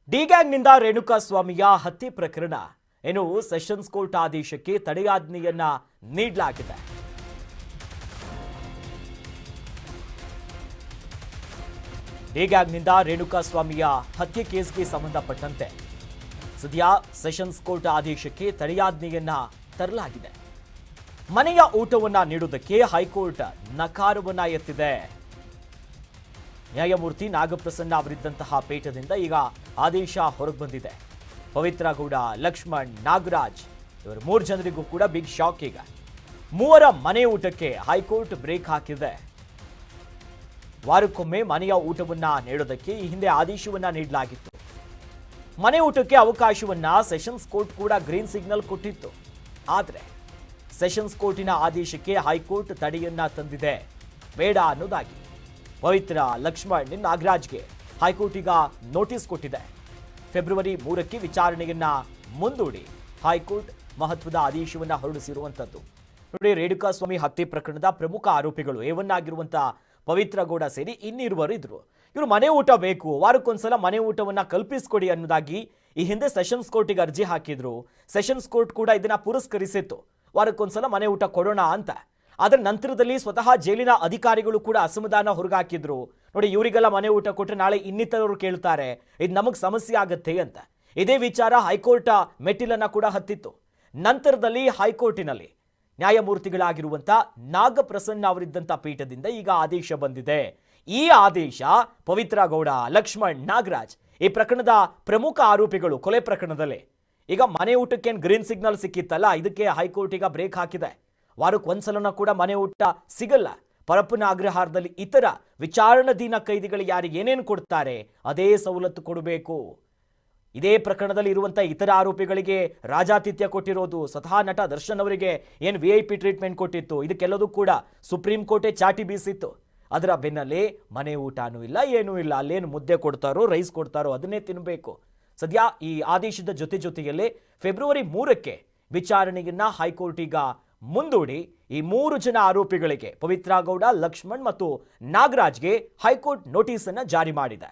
D ಗ್ಯಾಂಗ್ನಿಂದ ರೇಣುಕಾಸ್ವಾಮಿಯ ಹತ್ಯೆ ಪ್ರಕರಣ ಇನ್ನು ಸೆಷನ್ಸ್ ಕೋರ್ಟ್ ಆದೇಶಕ್ಕೆ ತಡೆಯಾಜ್ಞೆಯನ್ನ ನೀಡಲಾಗಿದೆ. ಡಿ ಗ್ಯಾಂಗ್ನಿಂದ ರೇಣುಕಾಸ್ವಾಮಿಯ ಹತ್ಯೆ ಕೇಸ್ಗೆ ಸಂಬಂಧಪಟ್ಟಂತೆ ಸದ್ಯ ಸೆಷನ್ಸ್ ಕೋರ್ಟ್ ಆದೇಶಕ್ಕೆ ತಡೆಯಾಜ್ಞೆಯನ್ನ ತರಲಾಗಿದೆ. ಮನೆಯ ಊಟವನ್ನ ನೀಡುವುದಕ್ಕೆ ಹೈಕೋರ್ಟ್ ನಕಾರವನ್ನ ಎತ್ತಿದೆ. ನ್ಯಾಯಮೂರ್ತಿ ನಾಗಪ್ರಸನ್ನ ಅವರಿದ್ದಂತಹ ಪೀಠದಿಂದ ಈಗ ಆದೇಶ ಹೊರಗೆ ಬಂದಿದೆ. ಪವಿತ್ರ ಗೌಡ, ಲಕ್ಷ್ಮಣ್, ನಾಗರಾಜ್ ಇವರು 3 ಜನರಿಗೂ ಕೂಡ ಬಿಗ್ ಶಾಕ್. ಈಗ 3 ಮನೆ ಊಟಕ್ಕೆ ಹೈಕೋರ್ಟ್ ಬ್ರೇಕ್ ಹಾಕಿದೆ. ವಾರಕ್ಕೊಮ್ಮೆ ಮನೆಯ ಊಟವನ್ನ ನೀಡೋದಕ್ಕೆ ಈ ಹಿಂದೆ ಆದೇಶವನ್ನ ನೀಡಲಾಗಿತ್ತು. ಮನೆ ಊಟಕ್ಕೆ ಅವಕಾಶವನ್ನ ಸೆಷನ್ಸ್ ಕೋರ್ಟ್ ಕೂಡ ಗ್ರೀನ್ ಸಿಗ್ನಲ್ ಕೊಟ್ಟಿತ್ತು. ಆದರೆ ಸೆಷನ್ಸ್ ಕೋರ್ಟಿನ ಆದೇಶಕ್ಕೆ ಹೈಕೋರ್ಟ್ ತಡೆಯನ್ನ ತಂದಿದೆ. ಬೇಡ ಅನ್ನೋದಾಗಿ ಪವಿತ್ರ, ಲಕ್ಷ್ಮಣ್, ನಾಗರಾಜ್ಗೆ ಹೈಕೋರ್ಟ್ ಈಗ ನೋಟಿಸ್ ಕೊಟ್ಟಿದೆ. ಫೆಬ್ರವರಿ 3ಕ್ಕೆ ವಿಚಾರಣೆಯನ್ನ ಮುಂದೂಡಿ ಹೈಕೋರ್ಟ್ ಮಹತ್ವದ ಆದೇಶವನ್ನ ಹೊರಡಿಸಿರುವಂತದ್ದು. ನೋಡಿ, ರೇಣುಕಾಸ್ವಾಮಿ ಹತ್ಯೆ ಪ್ರಕರಣದ ಪ್ರಮುಖ ಆರೋಪಿಗಳು A1 ಆಗಿರುವಂತಹ ಪವಿತ್ರ ಗೌಡ ಸೇರಿ ಇನ್ನಿರುವರು ಇದ್ರು. ಇವರು ಮನೆ ಊಟ ಬೇಕು, ವಾರಕ್ಕೊಂದ್ಸಲ ಮನೆ ಊಟವನ್ನ ಕಲ್ಪಿಸಿಕೊಡಿ ಅನ್ನೋದಾಗಿ ಈ ಹಿಂದೆ ಸೆಷನ್ಸ್ ಕೋರ್ಟಿಗೆ ಅರ್ಜಿ ಹಾಕಿದ್ರು. ಸೆಷನ್ಸ್ ಕೋರ್ಟ್ ಕೂಡ ಇದನ್ನ ಪುರಸ್ಕರಿಸಿತ್ತು, ವಾರಕ್ಕೊಂದ್ಸಲ ಮನೆ ಊಟ ಕೊಡೋಣ ಅಂತ. ಅದರ ನಂತರದಲ್ಲಿ ಸ್ವತಃ ಜೈಲಿನ ಅಧಿಕಾರಿಗಳು ಕೂಡ ಅಸಮಾಧಾನ ಹೊರಗಾಕಿದ್ರು. ನೋಡಿ, ಇವರಿಗೆಲ್ಲ ಮನೆ ಊಟ ಕೊಟ್ಟರೆ ನಾಳೆ ಇನ್ನಿತರರು ಕೇಳ್ತಾರೆ, ಇದು ನಮಗೆ ಸಮಸ್ಯೆ ಆಗುತ್ತೆ ಅಂತ. ಇದೇ ವಿಚಾರ ಹೈಕೋರ್ಟ್ ಮೆಟ್ಟಿಲನ್ನ ಕೂಡ ಹತ್ತಿತ್ತು. ನಂತರದಲ್ಲಿ ಹೈಕೋರ್ಟಿನಲ್ಲಿ ನ್ಯಾಯಮೂರ್ತಿಗಳಾಗಿರುವಂಥ ನಾಗಪ್ರಸನ್ನ ಅವರಿದ್ದಂಥ ಪೀಠದಿಂದ ಈಗ ಆದೇಶ ಬಂದಿದೆ. ಈ ಆದೇಶ ಪವಿತ್ರ ಗೌಡ, ಲಕ್ಷ್ಮಣ್, ನಾಗರಾಜ್ ಈ ಪ್ರಕರಣದ ಪ್ರಮುಖ ಆರೋಪಿಗಳು ಕೊಲೆ ಪ್ರಕರಣದಲ್ಲಿ ಈಗ ಮನೆ ಊಟಕ್ಕೇನು ಗ್ರೀನ್ ಸಿಗ್ನಲ್ ಸಿಕ್ಕಿತ್ತಲ್ಲ, ಇದಕ್ಕೆ ಹೈಕೋರ್ಟ್ ಈಗ ಬ್ರೇಕ್ ಹಾಕಿದೆ. ವಾರಕ್ಕೆ ಒಂದ್ಸಲನ ಕೂಡ ಮನೆ ಊಟ ಸಿಗಲ್ಲ. ಪರಪ್ಪನ ಅಗ್ರಹಾರದಲ್ಲಿ ಇತರ ವಿಚಾರಣಾಧೀನ ಕೈದಿಗಳು ಯಾರಿಗೆ ಏನೇನು ಕೊಡ್ತಾರೆ ಅದೇ ಸವಲತ್ತು ಕೊಡಬೇಕು. ಇದೇ ಪ್ರಕರಣದಲ್ಲಿ ಇರುವಂಥ ಇತರ ಆರೋಪಿಗಳಿಗೆ ರಾಜಾತಿಥ್ಯ ಕೊಟ್ಟಿರೋದು, ಸ್ವತಃ ನಟ ದರ್ಶನ್ ಅವರಿಗೆ ಏನು VIP ಟ್ರೀಟ್ಮೆಂಟ್ ಕೊಟ್ಟಿತ್ತು, ಇದಕ್ಕೆಲ್ಲದೂ ಕೂಡ ಸುಪ್ರೀಂ ಕೋರ್ಟೇ ಚಾಟಿ ಬೀಸಿತ್ತು. ಅದರ ಬೆನ್ನಲ್ಲೇ ಮನೆ ಊಟನೂ ಇಲ್ಲ, ಏನೂ ಇಲ್ಲ. ಅಲ್ಲೇನು ಮುದ್ದೆ ಕೊಡ್ತಾರೋ, ರೈಸ್ ಕೊಡ್ತಾರೋ ಅದನ್ನೇ ತಿನ್ನಬೇಕು. ಸದ್ಯ ಈ ಆದೇಶದ ಜೊತೆಯಲ್ಲೇ ಫೆಬ್ರವರಿ 3ಕ್ಕೆ ವಿಚಾರಣೆಯನ್ನ ಹೈಕೋರ್ಟ್ ಈಗ ಮುಂದೂಡಿ ಈ 3 ಜನ ಆರೋಪಿಗಳಿಗೆ ಪವಿತ್ರ ಗೌಡ, ಲಕ್ಷ್ಮಣ್ ಮತ್ತು ನಾಗರಾಜ್ಗೆ ಹೈಕೋರ್ಟ್ ನೋಟಿಸ್ ಅನ್ನ ಜಾರಿ ಮಾಡಿದೆ.